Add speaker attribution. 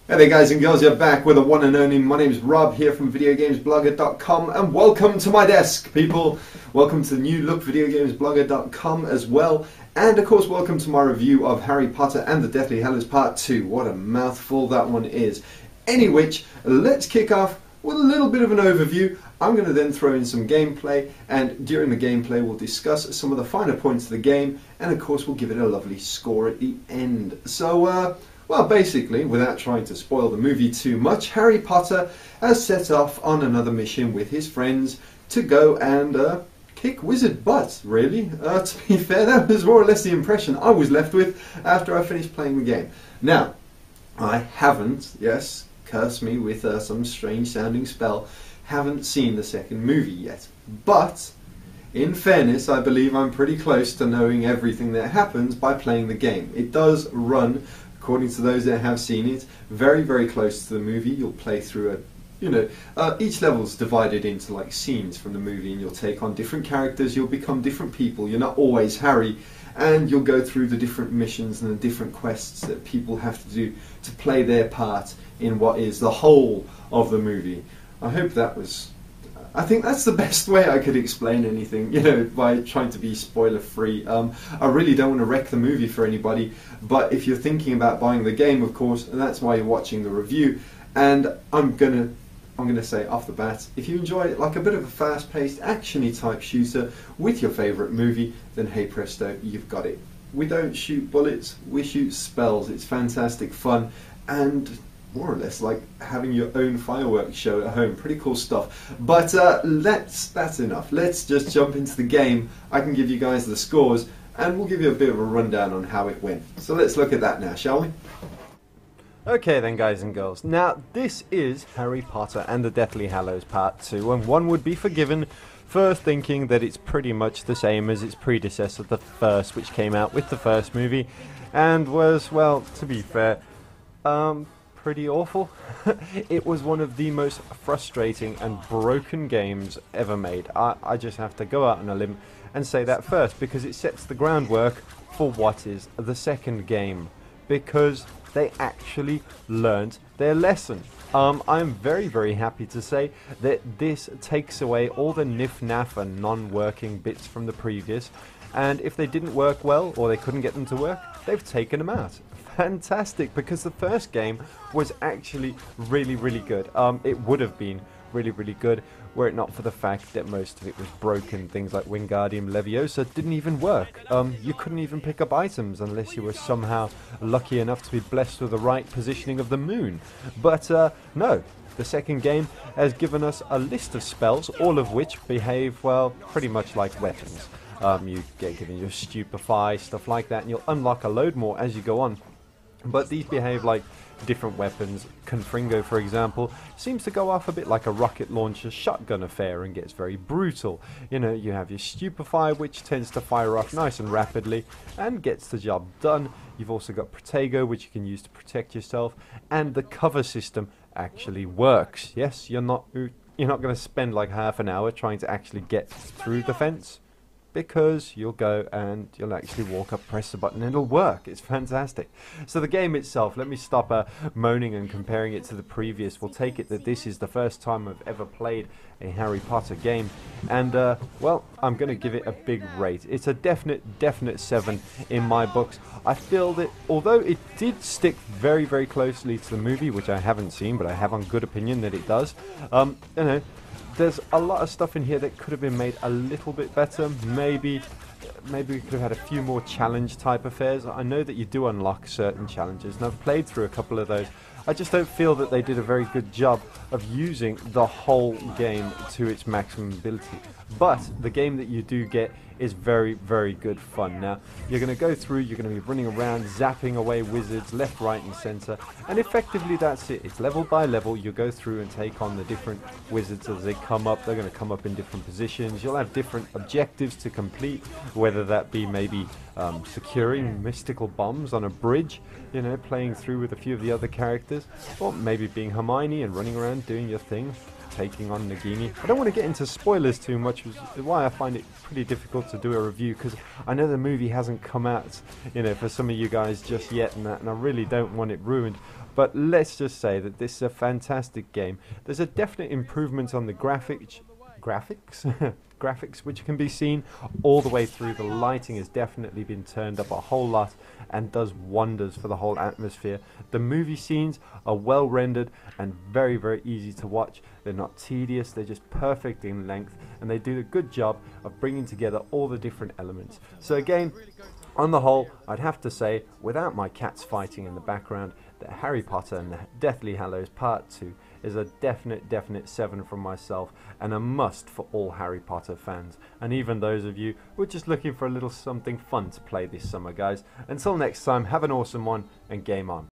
Speaker 1: Hey there guys and girls, you're back with the one and only. My name is Rob here from videogamesblogger.com and welcome to my desk, people. Welcome to the new look videogamesblogger.com as well. And of course welcome to my review of Harry Potter and the Deathly Hallows Part 2. What a mouthful that one is. Anyway, let's kick off with a little bit of an overview. I'm going to then throw in some gameplay, and during the gameplay we'll discuss some of the finer points of the game, and of course we'll give it a lovely score at the end. So well, basically, without trying to spoil the movie too much, Harry Potter has set off on another mission with his friends to go and kick wizard butt, really. To be fair, that was more or less the impression I was left with after I finished playing the game. Now, I haven't, yes, curse me with some strange sounding spell, haven't seen the second movie yet. But, in fairness, I believe I'm pretty close to knowing everything that happens by playing the game. It does run, according to those that have seen it, very, very close to the movie. You'll play through each level's divided into like scenes from the movie, and you'll take on different characters, you'll become different people, you're not always Harry, and you'll go through the different missions and the different quests that people have to do to play their part in what is the whole of the movie. I think that's the best way I could explain anything, by trying to be spoiler free. I really don't want to wreck the movie for anybody, but if you're thinking about buying the game, of course, and that's why you're watching the review, and I'm gonna say off the bat, if you enjoy it like a bit of a fast-paced, action-y type shooter with your favourite movie, then hey presto, you've got it. We don't shoot bullets, we shoot spells. It's fantastic fun, and more or less like having your own fireworks show at home. Pretty cool stuff. But that's enough. Let's just jump into the game. I can give you guys the scores, and we'll give you a bit of a rundown on how it went. So let's look at that now, shall we? Okay then, guys and girls. Now, this is Harry Potter and the Deathly Hallows Part 2, and one would be forgiven for thinking that it's pretty much the same as its predecessor, the first, which came out with the first movie, and was, well, to be fair, pretty awful. It was one of the most frustrating and broken games ever made. I just have to go out on a limb and say that first, because it sets the groundwork for what is the second game, because they actually learned their lesson. I'm very, very happy to say that this takes away all the niff-naff and non-working bits from the previous, and if they didn't work well, or they couldn't get them to work, they've taken them out. Fantastic, because the first game was actually really, really good. It would have been really, really good were it not for the fact that most of it was broken. Things like Wingardium Leviosa didn't even work. You couldn't even pick up items unless you were somehow lucky enough to be blessed with the right positioning of the moon. But no, the second game has given us a list of spells, all of which behave, well, pretty much like weapons. You get given your Stupefy, stuff like that, and you'll unlock a load more as you go on. But these behave like different weapons. Confringo, for example, seems to go off a bit like a rocket launcher shotgun affair and gets very brutal. You have your Stupefy, which tends to fire off nice and rapidly and gets the job done. You've also got Protego, which you can use to protect yourself, and the cover system actually works. Yes, you're not going to spend like half an hour trying to actually get through the fence, because you'll go and you'll actually walk up, press the button, and it'll work. It's fantastic. So the game itself, let me stop moaning and comparing it to the previous. We'll take it that this is the first time I've ever played a Harry Potter game, and well, I'm going to give it a big rate. It's a definite 7 in my books. I feel that although it did stick very, very closely to the movie, which I haven't seen, but I have on good opinion that it does, there's a lot of stuff in here that could have been made a little bit better. Maybe we could have had a few more challenge type affairs. I know that you do unlock certain challenges, and I've played through a couple of those. I just don't feel that they did a very good job of using the whole game to its maximum ability. But the game that you do get is very, very good fun. Now, you're going to go through, you're going to be running around, zapping away wizards left, right and centre, and effectively that's it. It's level by level. You go through and take on the different wizards as they come up. They're going to come up in different positions. You'll have different objectives to complete, whether that be maybe securing mystical bombs on a bridge, playing through with a few of the other characters.
Speaker 2: characters, or maybe being Hermione and running around doing your thing, taking on Nagini. I don't want to get into spoilers too much, which is why I find it pretty difficult to do a review, because I know the movie hasn't come out, you know, for some of you guys just yet, and I really don't want it ruined. But let's just say that this is a fantastic game. There's a definite improvement on the graphics which can be seen all the way through. The lighting has definitely been turned up a whole lot and does wonders for the whole atmosphere. The movie scenes are well rendered and very, very easy to watch. They're not tedious, they're just perfect in length, and they do a good job of bringing together all the different elements. So again, on the whole, I'd have to say, without my cats fighting in the background, that Harry Potter and the Deathly Hallows Part 2 is a definite 7 from myself, and a must for all Harry Potter fans, and even those of you who are just looking for a little something fun to play this summer, guys. Until next time, have an awesome one, and game on.